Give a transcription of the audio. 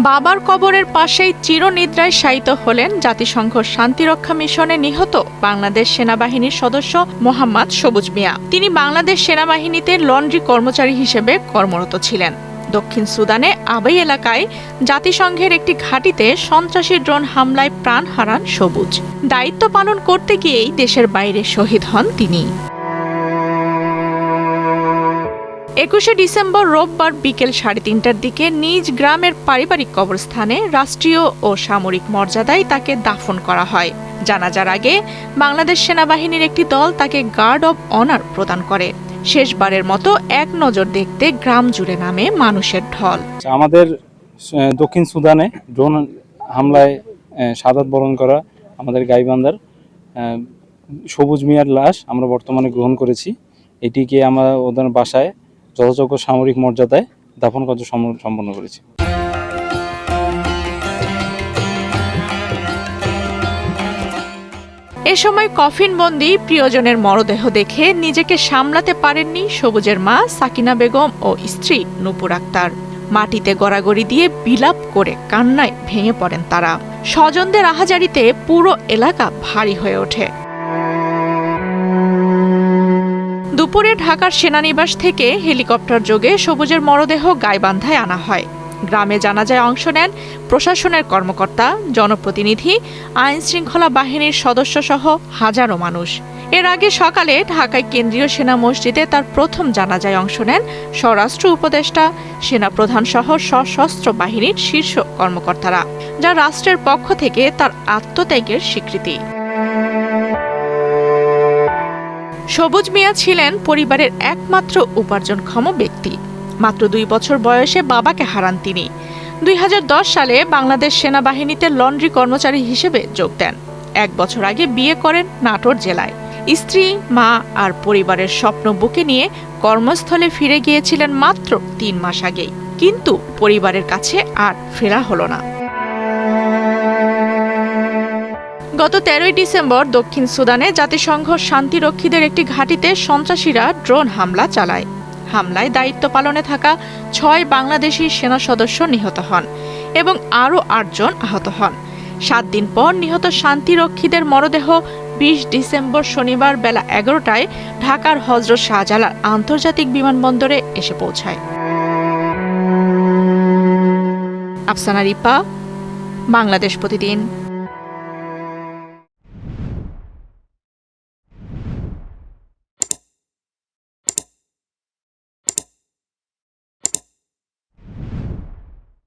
বাবার কবরের পাশেই চিরনিদ্রায় শায়িত হলেন জাতিসংঘ শান্তিরক্ষা মিশনে নিহত বাংলাদেশ সেনাবাহিনীর সদস্য মোহাম্মদ সবুজ মিয়া। তিনি বাংলাদেশ সেনাবাহিনীতে লন্ড্রি কর্মচারী হিসেবে কর্মরত ছিলেন। দক্ষিণ সুদানে আবাই এলাকায় জাতিসংঘের একটি ঘাঁটিতে সন্ত্রাসী ড্রোন হামলায় প্রাণ হারান সবুজ। দায়িত্ব পালন করতে গিয়েই দেশের বাইরে শহীদ হন তিনি। ২১শে ডিসেম্বর রোববার বিকেল ৩:৩০টার দিকে নিজ গ্রামের পারিবারিক কবরস্থানে রাষ্ট্রীয় ও সামরিক মর্যাদায় তাকে দাফন করা হয়। জানাজার আগে বাংলাদেশ সেনাবাহিনীর একটি দল তাকে গার্ড অব অনার প্রদান করে। শেষবারের মতো এক নজর দেখতে গ্রাম জুড়ে নামে মানুষের ঢল। আমাদের দক্ষিণ সুদানে ড্রোন হামলায় শাহাদাত বরণ করা আমাদের গাইবান্ধার সবুজ মিয়ার লাশ আমরা বর্তমানে গ্রহণ করেছি। এটিকে আমরা ওদের বাসায় যথাযোগ্য সামরিক মর্যাদায় দাফন কার্য সম্পন্ন করেছি। এ সময় কফিনবন্দি প্রিয়জনের মরদেহ দেখে নিজেকে সামলাতে পারেননি সবুজের মা সাকিনা বেগম ও স্ত্রী নূপুর আক্তার। মাটিতে গড়াগড়ি দিয়ে বিলাপ করে কান্নায় ভেঙে পড়েন তারা। স্বজনদের আহাজারিতে পুরো এলাকা ভারী হয়ে ওঠে। দুপুরে ঢাকার সেনানিবাস থেকে হেলিকপ্টার যোগে সবুজের মরদেহ গাইবান্ধায় আনা হয়। গ্রামে জানাজায় অংশ নেন প্রশাসনের কর্মকর্তা, জনপ্রতিনিধি, আইন শৃঙ্খলা বাহিনীর সদস্যসহ হাজারো মানুষ। এর আগে সকালে ঢাকায় কেন্দ্রীয় সেনা মসজিদে তার প্রথম জানাজায় অংশ নেন স্বরাষ্ট্র উপদেষ্টা, সেনাপ্রধানসহ সশস্ত্র বাহিনীর শীর্ষ কর্মকর্তারা, যা রাষ্ট্রের পক্ষ থেকে তার আত্মত্যাগের স্বীকৃতি। সবুজ মিয়া ছিলেন পরিবারের একমাত্র উপার্জনক্ষম ব্যক্তি। মাত্র ২ বছর বয়সে বাবাকে হারান তিনি। ২০১০ সালে বাংলাদেশ সেনাবাহিনীতে লন্ড্রি কর্মচারী হিসেবে যোগ দেন। ১ বছর আগে বিয়ে করেন নাটোর জেলায়। স্ত্রী, মা আর পরিবারের স্বপ্ন বুকে নিয়ে কর্মস্থলে ফিরে গিয়েছিলেন মাত্র ৩ মাস আগেই। কিন্তু পরিবারের কাছে আর ফেরা হলো না। গত ১৩ই ডিসেম্বর দক্ষিণ সুদানে জাতিসংঘ শান্তিরক্ষীদের একটি ঘাঁটিতে সন্ত্রাসীরা ড্রোন হামলা চালায়। হামলায় দায়িত্ব পালনে থাকা ৬ বাংলাদেশি সেনা সদস্য নিহত হন এবং আরও ৮ জন আহত হন। ৭ দিন পর নিহত শান্তিরক্ষীদের মরদেহ ২০ ডিসেম্বর শনিবার বেলা ১১টায় ঢাকার হযরত শাহজালাল আন্তর্জাতিক বিমানবন্দরে এসে পৌঁছায়। আফসানা রিপা, বাংলাদেশ প্রতিদিন।